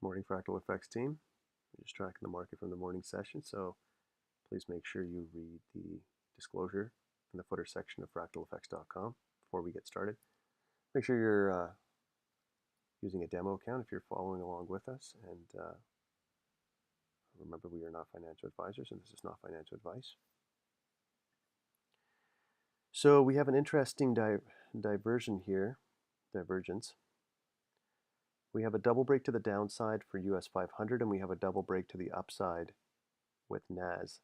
Morning Fractal Effects team. We're just tracking the market from the morning session, so please make sure you read the disclosure in the footer section of fractaleffects.com before we get started. Make sure you're using a demo account if you're following along with us, and remember we are not financial advisors and this is not financial advice. So we have an interesting divergence. We have a double break to the downside for US 500 and we have a double break to the upside with NAS.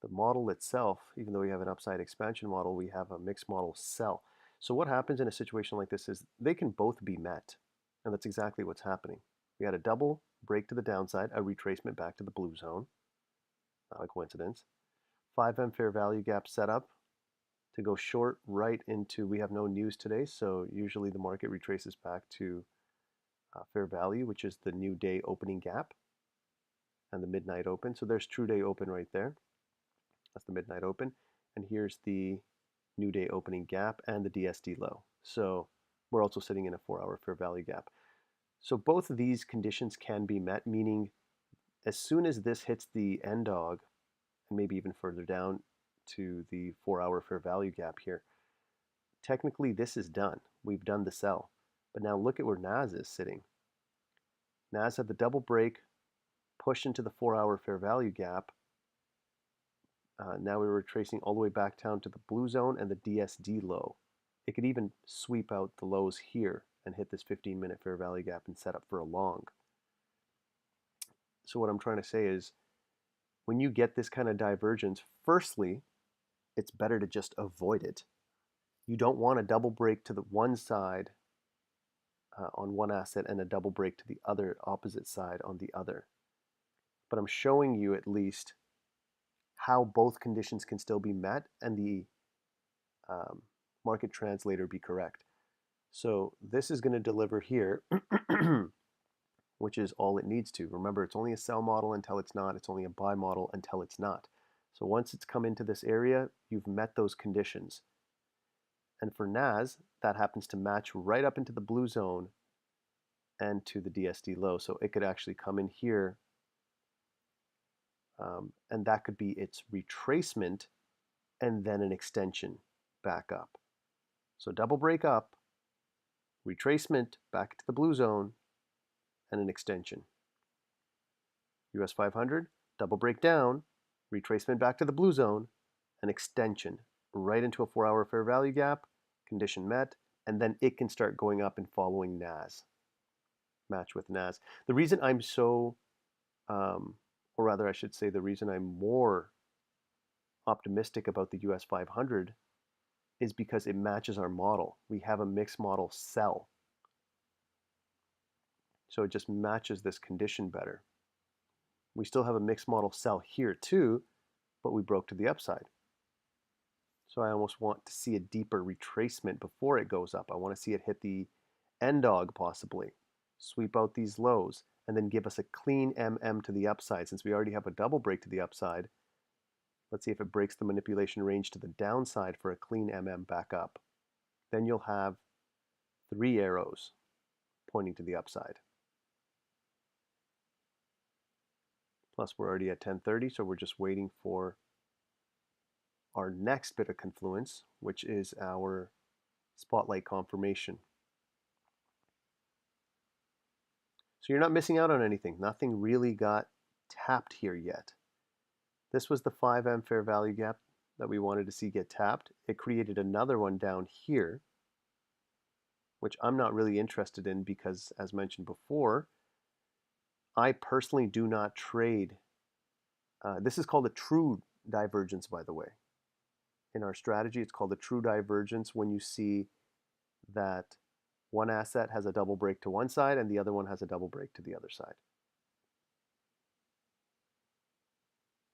The model itself, even though we have an upside expansion model, we have a mixed model sell. So what happens in a situation like this is they can both be met, and that's exactly what's happening. We had a double break to the downside, a retracement back to the blue zone, not a coincidence. 5M fair value gap set up to go short right into, we have no news today, so usually the market retraces back to fair value, which is the new day opening gap and the midnight open. So there's true day open right there. That's the midnight open. And here's the new day opening gap and the DSD low. So we're also sitting in a 4-hour fair value gap. So both of these conditions can be met, meaning as soon as this hits the end dog, and maybe even further down to the 4-hour fair value gap here, technically this is done. We've done the sell. But now look at where NAS is sitting. NAS had the double break, push into the 4-hour fair value gap. Now we're retracing all the way back down to the blue zone and the DSD low. It could even sweep out the lows here and hit this 15-minute fair value gap and set up for a long. So what I'm trying to say is when you get this kind of divergence, firstly, it's better to just avoid it. You don't want a double break to the one side on one asset and a double break to the other opposite side on the other. But I'm showing you at least how both conditions can still be met and the market translator be correct. So this is going to deliver here, which is all it needs to. Remember, it's only a sell model until it's not. It's only a buy model until it's not. So once it's come into this area, you've met those conditions. And for NAS, that happens to match right up into the blue zone and to the DSD low. So it could actually come in here, and that could be its retracement and then an extension back up. So double break up, retracement back to the blue zone, and an extension. US 500, double break down, retracement back to the blue zone, an extension right into a 4-hour fair value gap, condition met, and then it can start going up and following NAS, match with NAS. The reason I'm so, or rather I should say the reason I'm more optimistic about the US 500 is because it matches our model. We have a mixed model sell. So it just matches this condition better. We still have a mixed model sell here too, but we broke to the upside. So I almost want to see a deeper retracement before it goes up. I want to see it hit the end dog possibly, sweep out these lows, and then give us a clean MM to the upside. Since we already have a double break to the upside, let's see if it breaks the manipulation range to the downside for a clean MM back up. Then you'll have 3 arrows pointing to the upside. Plus we're already at 10:30, so we're just waiting for our next bit of confluence, which is our spotlight confirmation. So you're not missing out on anything. Nothing really got tapped here yet. This was the 5M fair value gap that we wanted to see get tapped. It created another one down here, which I'm not really interested in because, as mentioned before, I personally do not trade. This is called a true divergence, by the way. In our strategy, it's called a true divergence when you see that one asset has a double break to one side and the other one has a double break to the other side.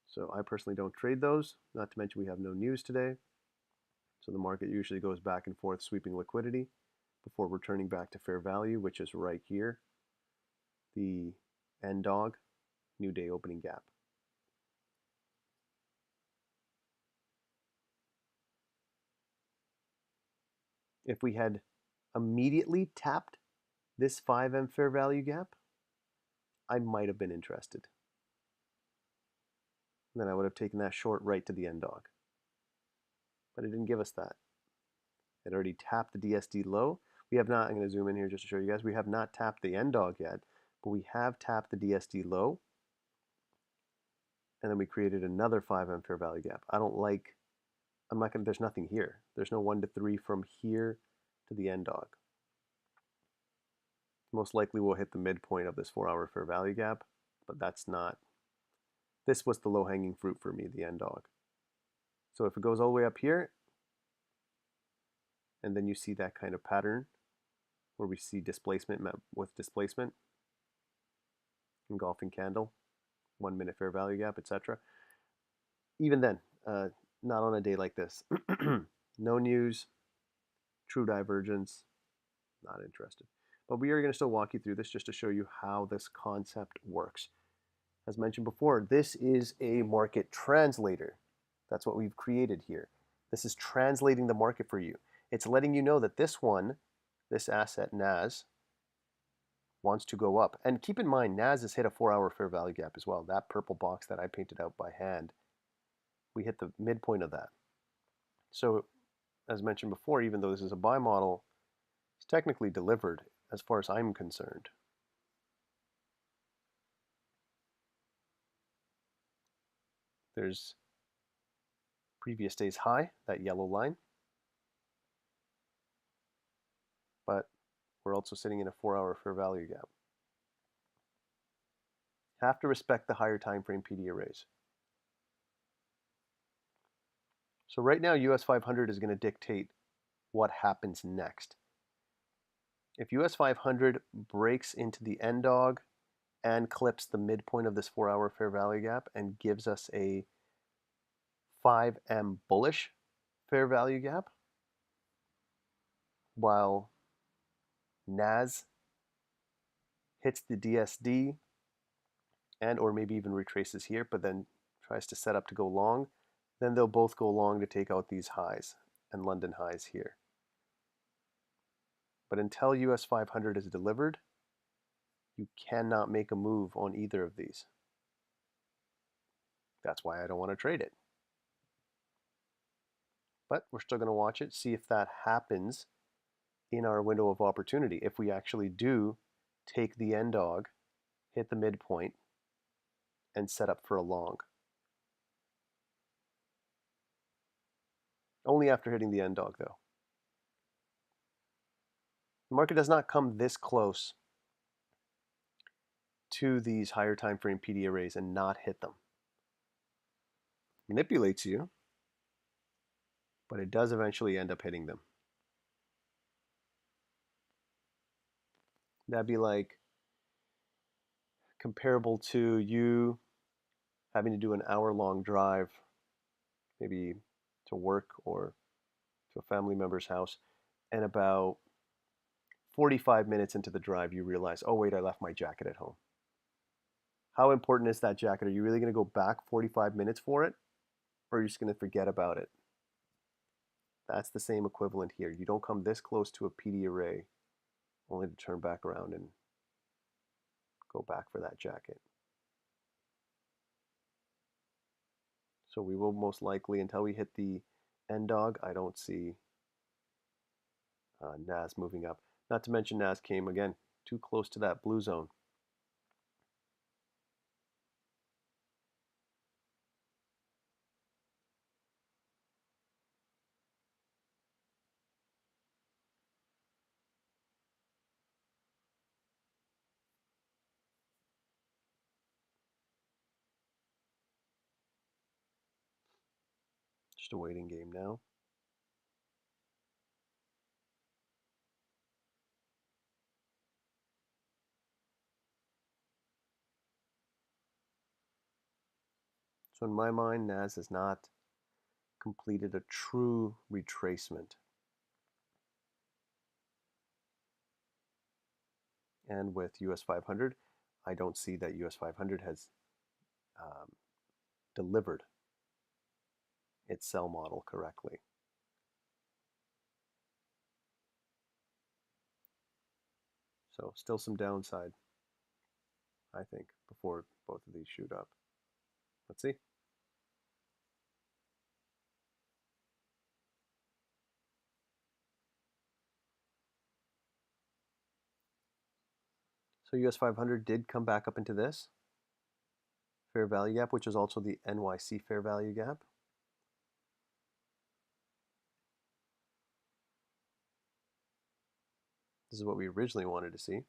So I personally don't trade those, not to mention we have no news today. So the market usually goes back and forth sweeping liquidity before returning back to fair value, which is right here, the end dog, new day opening gap. If we had immediately tapped this 5M fair value gap, I might have been interested. And then I would have taken that short right to the end dog. But it didn't give us that. It already tapped the DSD low. We have not, I'm going to zoom in here just to show you guys, we have not tapped the end dog yet, but we have tapped the DSD low. And then we created another 5M fair value gap. I don't like, I'm not going to, there's nothing here. There's no 1 to 3 from here to the end dog. Most likely we'll hit the midpoint of this 4-hour fair value gap, but that's not, this was the low-hanging fruit for me, the end dog. So if it goes all the way up here, and then you see that kind of pattern where we see displacement met with displacement, engulfing candle, 1 minute fair value gap, etc. Even then, not on a day like this. No news, true divergence, not interested. But we are going to still walk you through this just to show you how this concept works. As mentioned before, this is a market translator. That's what we've created here. This is translating the market for you. It's letting you know that this one, this asset NAS, wants to go up. And keep in mind, NAS has hit a 4-hour fair value gap as well. That purple box that I painted out by hand, we hit the midpoint of that. So as mentioned before, even though this is a buy model, it's technically delivered as far as I'm concerned. There's previous day's high, that yellow line, but we're also sitting in a 4-hour fair value gap. Have to respect the higher time frame PD arrays. So right now, US 500 is going to dictate what happens next. If US 500 breaks into the end dog and clips the midpoint of this 4-hour fair value gap and gives us a 5M bullish fair value gap, while NAS hits the DSD and or maybe even retraces here, but then tries to set up to go long, then they'll both go long to take out these highs and London highs here. But until US 500 is delivered, you cannot make a move on either of these. That's why I don't want to trade it. But we're still going to watch it, see if that happens in our window of opportunity. If we actually do take the end dog, hit the midpoint, and set up for a long. Only after hitting the end dog, though. The market does not come this close to these higher time frame PD arrays and not hit them. Manipulates you, but it does eventually end up hitting them. That'd be like comparable to you having to do an hour-long drive, maybe to work or to a family member's house, and about 45 minutes into the drive, you realize, oh wait, I left my jacket at home. How important is that jacket? Are you really going to go back 45 minutes for it? Or are you just going to forget about it? That's the same equivalent here. You don't come this close to a PD array only to turn back around and go back for that jacket. So we will most likely, until we hit the end dog, I don't see NAS moving up. Not to mention NAS came, again, too close to that blue zone. Just a waiting game now. So in my mind, NAS has not completed a true retracement. And with US 500, I don't see that US 500 has delivered its sell model correctly. So still some downside, I think, before both of these shoot up. Let's see. So US 500 did come back up into this fair value gap, which is also the NYC fair value gap. This is what we originally wanted to see.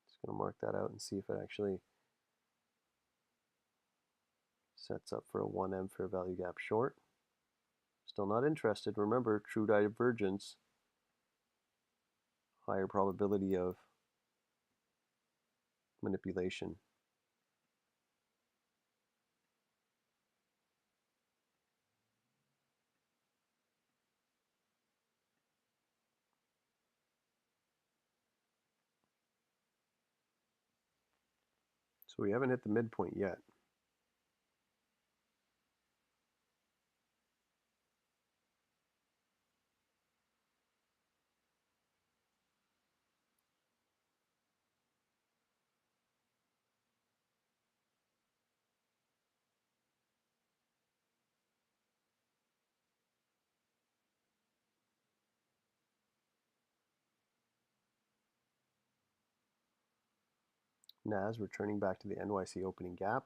Just going to mark that out and see if it actually sets up for a 1M fair value gap short. Still not interested. Remember, true divergence, higher probability of manipulation. So we haven't hit the midpoint yet. NAS returning back to the NYC opening gap.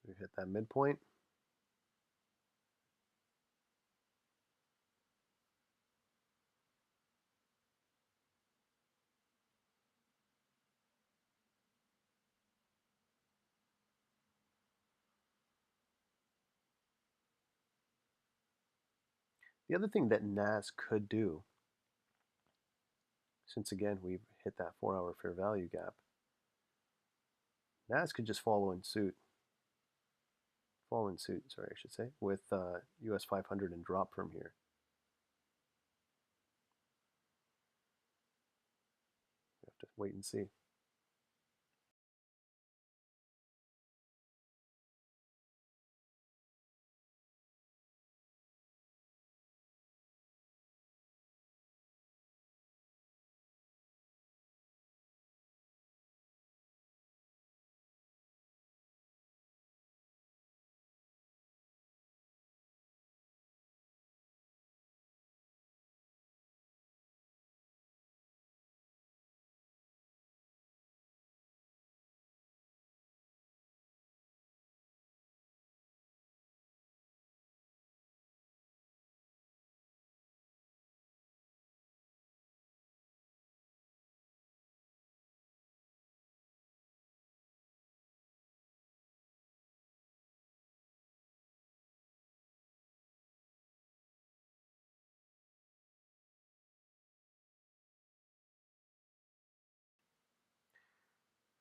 We hit that midpoint. The other thing that NAS could do, since again we've hit that 4-hour fair value gap, NAS could just follow in suit, sorry, I should say, with US 500 and drop from here. We have to wait and see.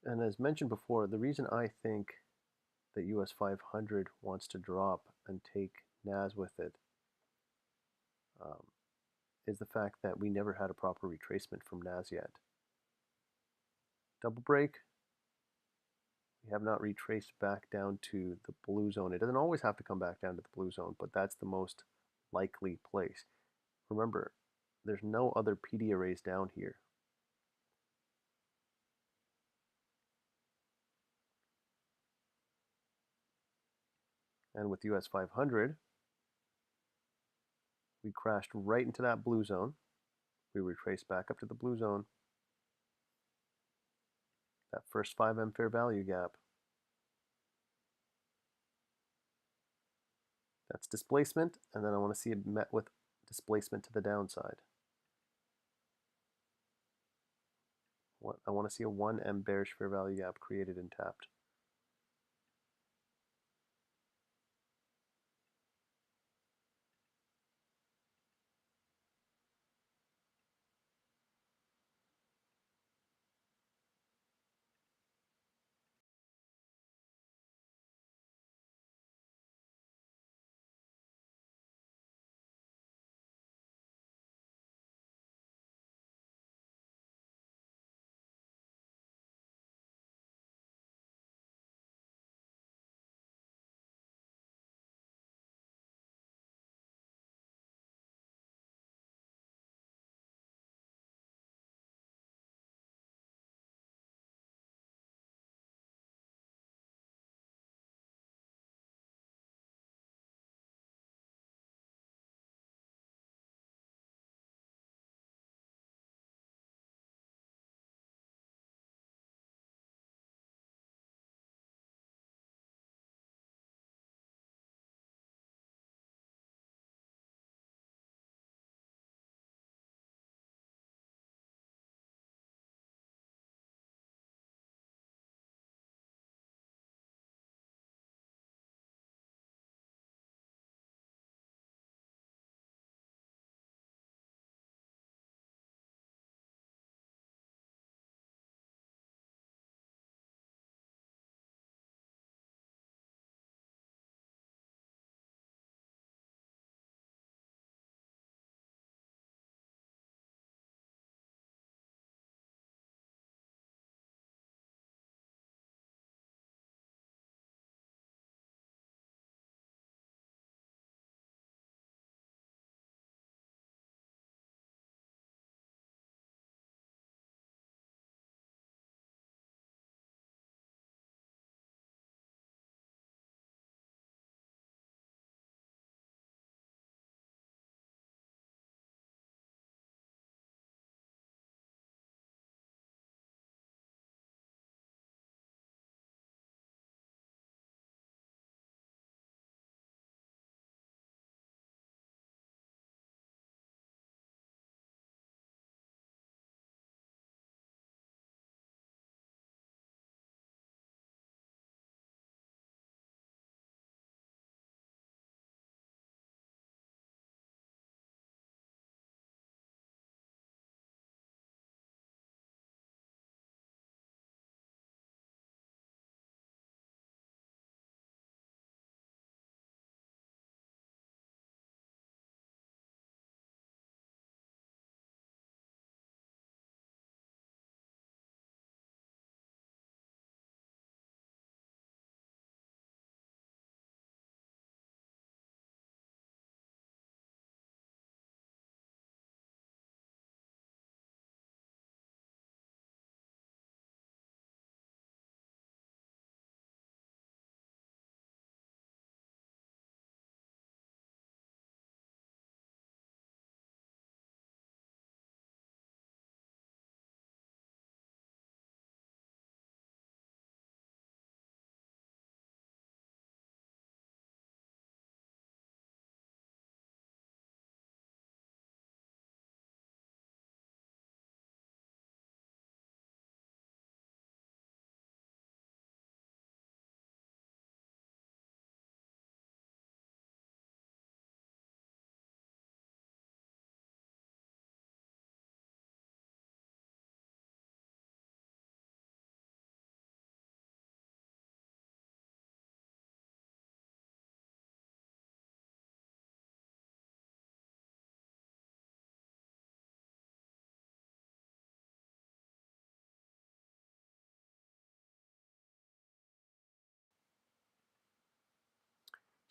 And as mentioned before, the reason I think that US 500 wants to drop and take NAS with it um, is the fact that we never had a proper retracement from NAS yet. Double break, We have not retraced back down to the blue zone. It doesn't always have to come back down to the blue zone, but that's the most likely place. Remember, there's no other PD arrays down here. And with US 500, we crashed right into that blue zone. We retraced back up to the blue zone. That first 5M fair value gap. That's displacement, and then I want to see it met with displacement to the downside. I want to see a 1M bearish fair value gap created and tapped.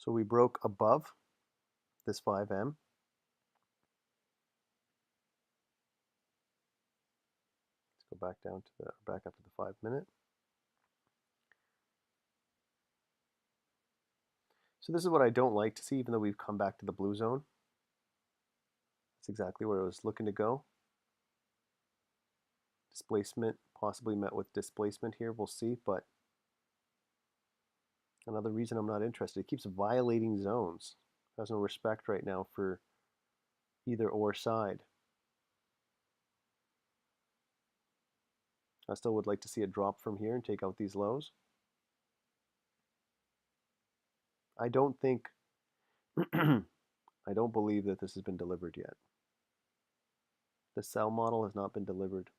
So we broke above this 5M. Let's go back down to back up to the 5-minute. So this is what I don't like to see, even though we've come back to the blue zone. That's exactly where I was looking to go. Displacement possibly met with displacement here, we'll see, but another reason I'm not interested. It keeps violating zones. It has no respect right now for either or side. I still would like to see a drop from here and take out these lows. I don't think, I don't believe that this has been delivered yet. The sell model has not been delivered.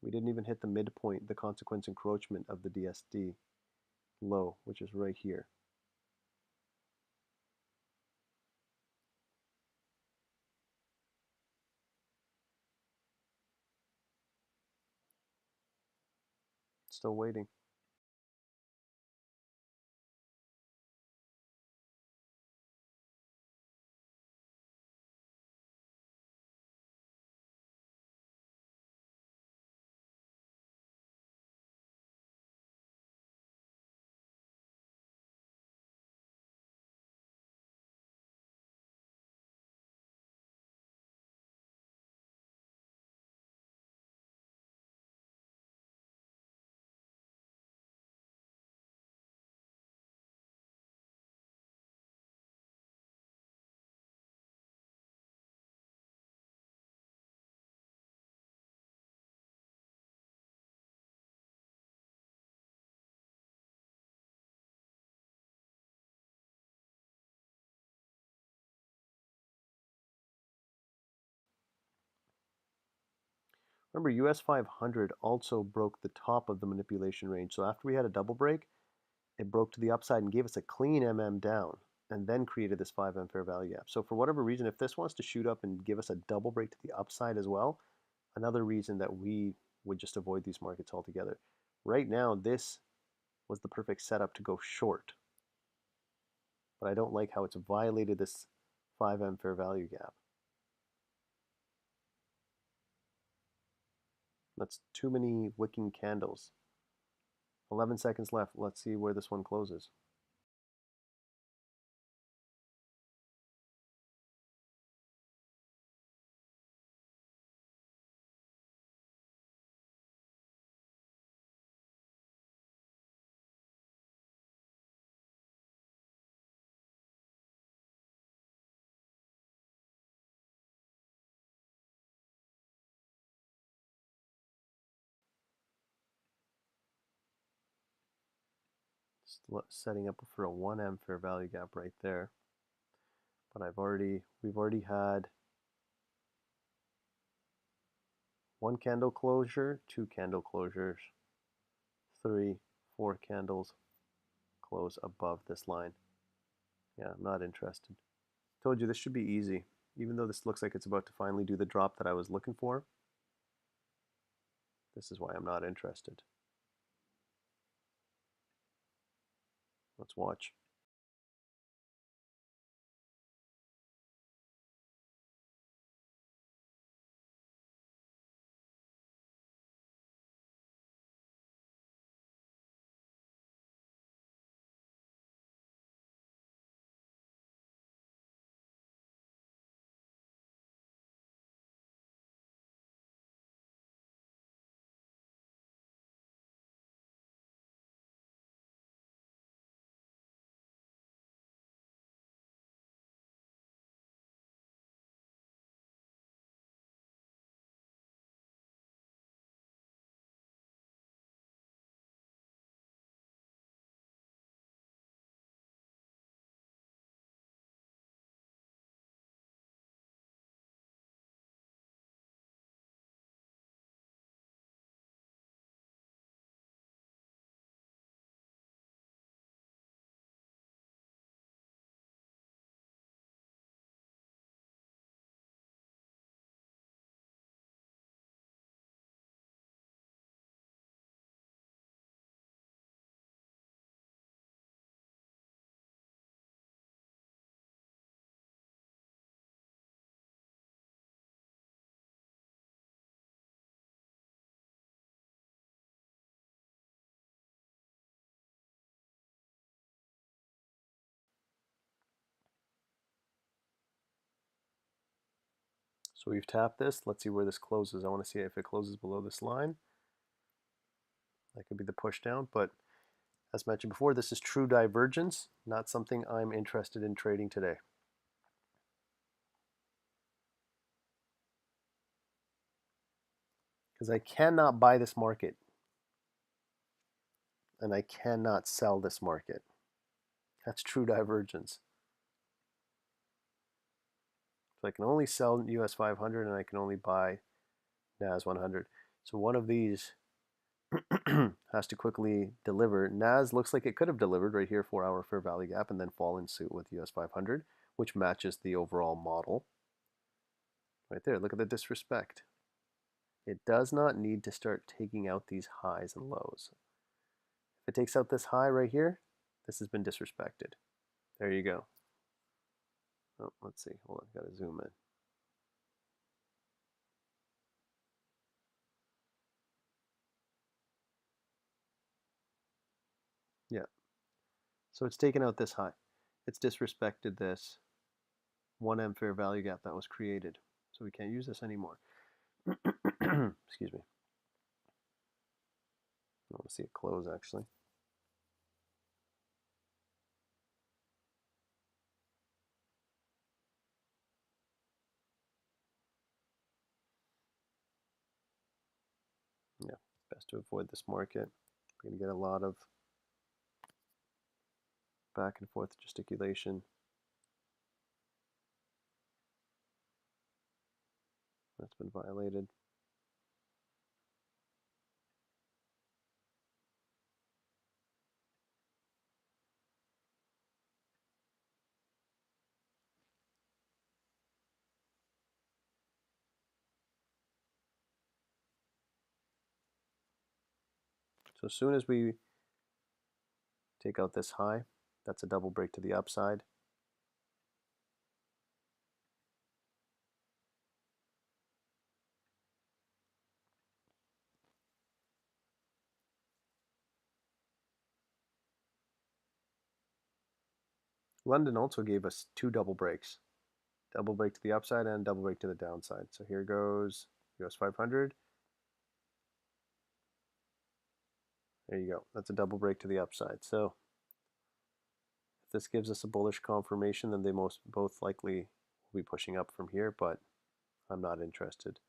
We didn't even hit the midpoint, the consequence encroachment of the DSD low, which is right here. Still waiting. Remember, US 500 also broke the top of the manipulation range. So after we had a double break, it broke to the upside and gave us a clean MM down and then created this 5M fair value gap. So for whatever reason, if this wants to shoot up and give us a double break to the upside as well, another reason that we would just avoid these markets altogether. Right now, this was the perfect setup to go short. But I don't like how it's violated this 5M fair value gap. That's too many wicking candles. 11 seconds left. Let's see where this one closes. Setting up for a 1M fair value gap right there. But we've already had one candle closure, two candle closures, 3, 4 candles close above this line. Yeah, I'm not interested. Told you this should be easy. Even though this looks like it's about to finally do the drop that I was looking for, this is why I'm not interested. Let's watch. So we've tapped this. Let's see where this closes. I want to see if it closes below this line. That could be the push down, but as mentioned before, this is true divergence, not something I'm interested in trading today. Because I cannot buy this market and I cannot sell this market. That's true divergence. So I can only sell US 500 and I can only buy NAS 100. So one of these has to quickly deliver. NAS looks like it could have delivered right here, 4-hour fair value gap, and then fall in suit with US 500, which matches the overall model. Right there, look at the disrespect. It does not need to start taking out these highs and lows. If it takes out this high right here, this has been disrespected. There you go. Oh, let's see. Hold on, gotta zoom in. Yeah. So it's taken out this high. It's disrespected this 1M fair value gap that was created. So we can't use this anymore. Excuse me. I want to see it close actually. Yeah, best to avoid this market. We're going to get a lot of back and forth gesticulation. That's been violated. So as soon as we take out this high, that's a double break to the upside. London also gave us 2 double breaks. Double break to the upside and double break to the downside. So here goes US 500. There you go. That's a double break to the upside. So if this gives us a bullish confirmation, then they both likely will be pushing up from here, but I'm not interested.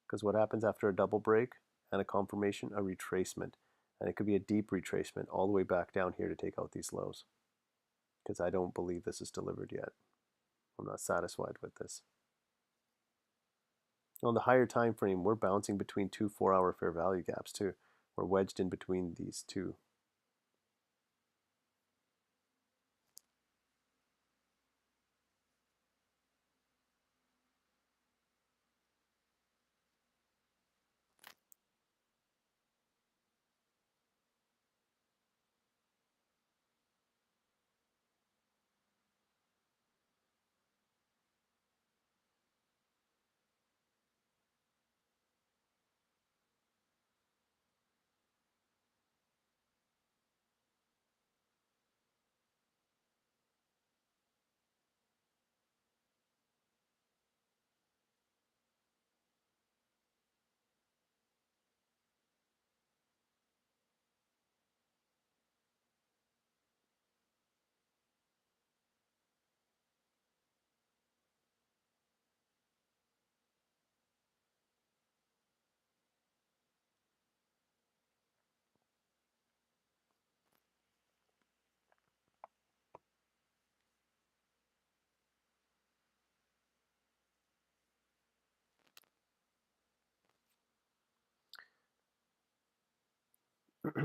Because what happens after a double break and a confirmation? A retracement. And it could be a deep retracement all the way back down here to take out these lows. Because I don't believe this is delivered yet. I'm not satisfied with this. On the higher time frame, we're bouncing between 2 4-hour fair value gaps too. We're wedged in between these two.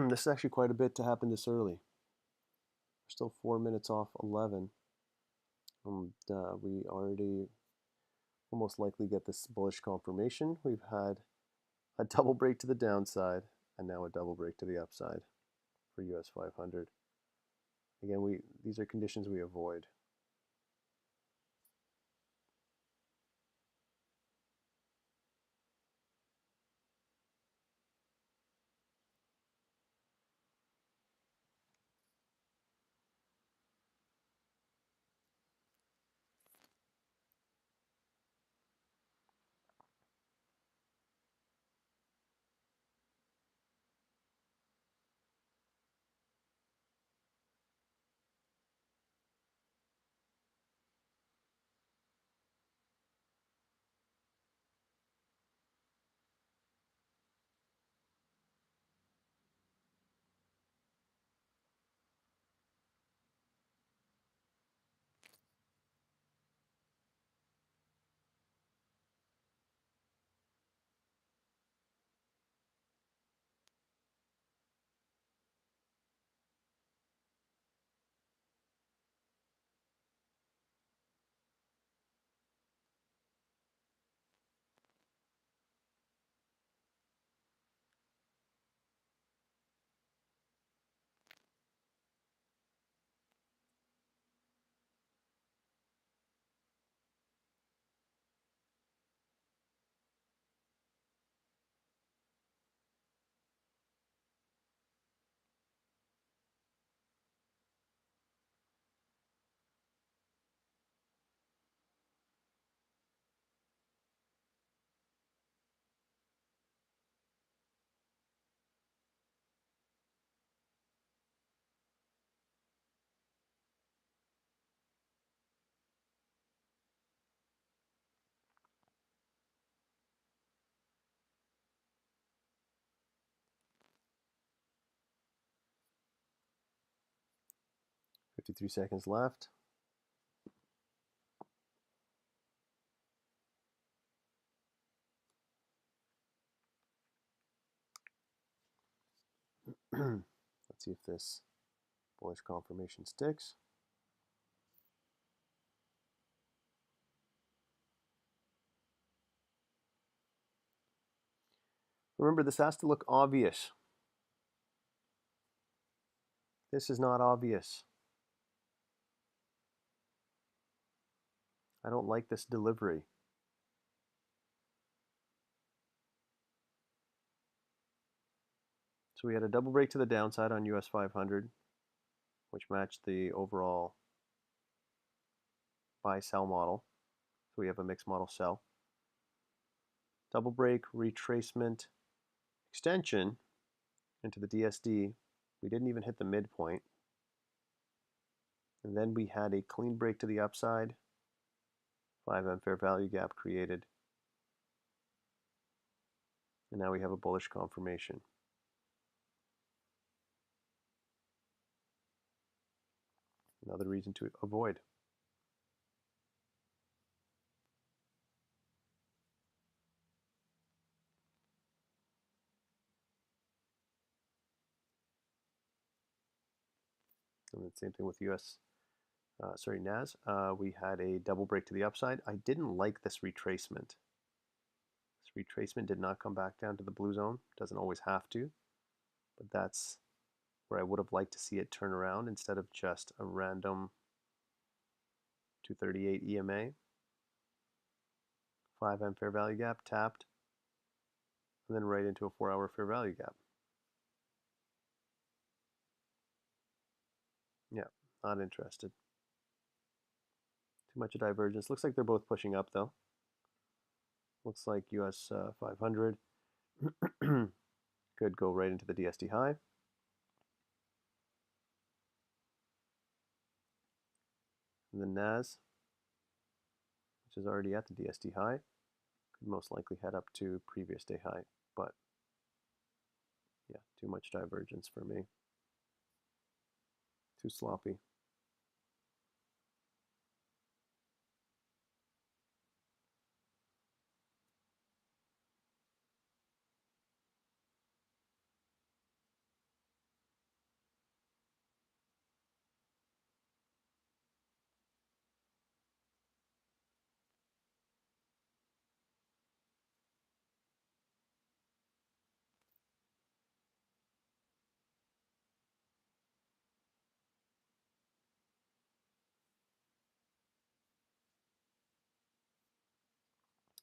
This is actually quite a bit to happen this early. We're still 4 minutes off 11. And we already will most likely get this bullish confirmation. We've had a double break to the downside and now a double break to the upside for US 500. Again, these are conditions we avoid. 53 seconds left. Let's see if this bullish confirmation sticks. Remember, this has to look obvious. This is not obvious. I don't like this delivery. So we had a double break to the downside on US 500, which matched the overall buy-sell model. So we have a mixed model sell. Double break, retracement, extension into the DSD. We didn't even hit the midpoint. And then we had a clean break to the upside. 5M fair value gap created. And now we have a bullish confirmation. Another reason to avoid. And the same thing with NAS. We had a double break to the upside. I didn't like this retracement. This retracement did not come back down to the blue zone. Doesn't always have to, but that's where I would have liked to see it turn around instead of just a random 238 EMA. 5M fair value gap tapped, and then right into a 4-hour fair value gap. Yeah, not interested. Too much divergence. Looks like they're both pushing up though. Looks like US 500 could go right into the DSD high. And the NAS, which is already at the DSD high, could most likely head up to previous day high. But yeah, too much divergence for me. Too sloppy.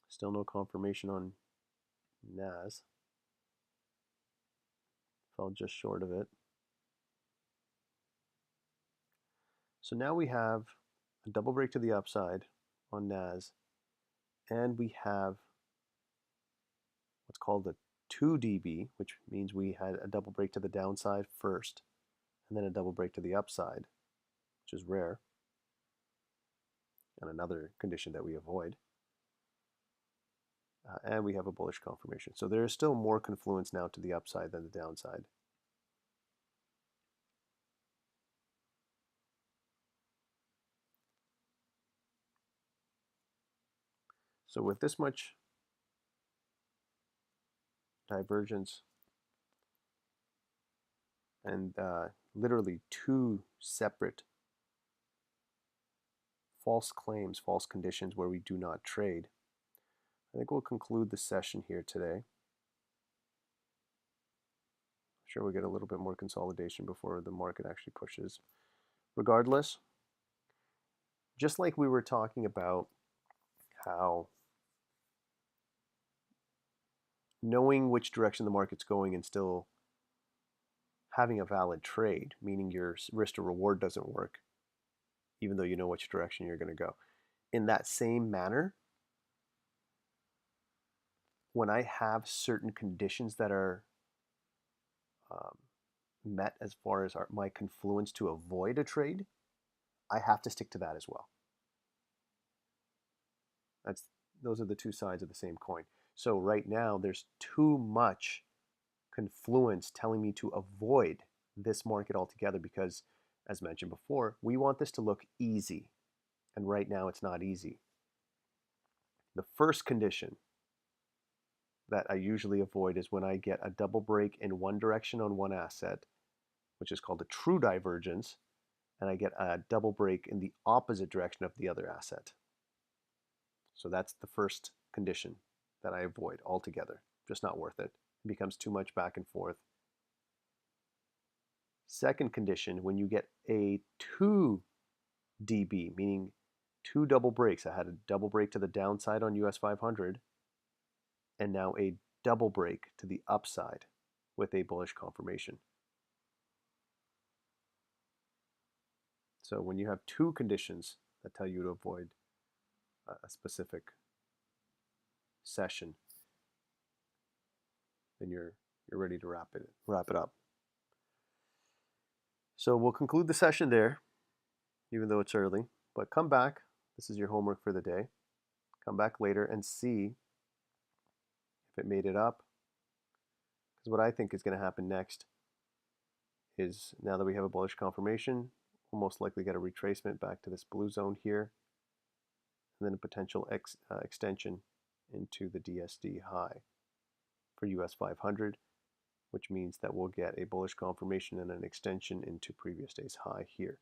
Still no confirmation on NAS. Fell just short of it. So now we have a double break to the upside on NAS, and we have what's called a 2 dB, which means we had a double break to the downside first, and then a double break to the upside, which is rare, and another condition that we avoid. And we have a bullish confirmation. So there is still more confluence now to the upside than the downside. So with this much divergence and literally two separate false claims, false conditions where we do not trade, I think we'll conclude the session here today. I'm sure we'll get a little bit more consolidation before the market actually pushes. Regardless, just like we were talking about how knowing which direction the market's going and still having a valid trade, meaning your risk to reward doesn't work, even though you know which direction you're going to go. In that same manner, when I have certain conditions that are met as far as my confluence to avoid a trade, I have to stick to that as well. Those are the two sides of the same coin. So right now, there's too much confluence telling me to avoid this market altogether because as mentioned before, we want this to look easy. And right now it's not easy. The first condition that I usually avoid is when I get a double break in one direction on one asset, which is called a true divergence, and I get a double break in the opposite direction of the other asset. So that's the first condition that I avoid altogether. Just not worth it. It becomes too much back and forth. Second condition, when you get a 2 dB, meaning two double breaks. I had a double break to the downside on US 500 and now a double break to the upside with a bullish confirmation. So when you have two conditions that tell you to avoid a specific session, then you're ready to wrap it up. So we'll conclude the session there, even though it's early. But come back. This is your homework for the day. Come back later and see if it made it up. Because what I think is going to happen next is, now that we have a bullish confirmation, we'll most likely get a retracement back to this blue zone here, and then a potential extension into the DSD high for US 500, which means that we'll get a bullish confirmation and an extension into previous day's high here.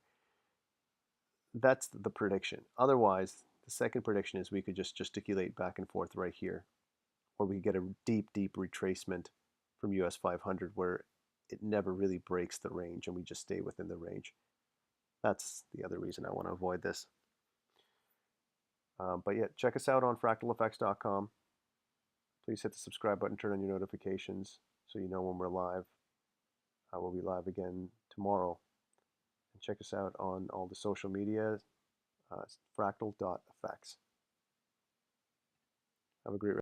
That's the prediction. Otherwise, the second prediction is we could just gesticulate back and forth right here, or we could get a deep retracement from US 500 where it never really breaks the range and we just stay within the range. That's the other reason I want to avoid this. But yeah, check us out on fractaleffects.com. Please hit the subscribe button, turn on your notifications so you know when we're live. We'll be live again tomorrow. And check us out on all the social media, fractal.effects. Have a great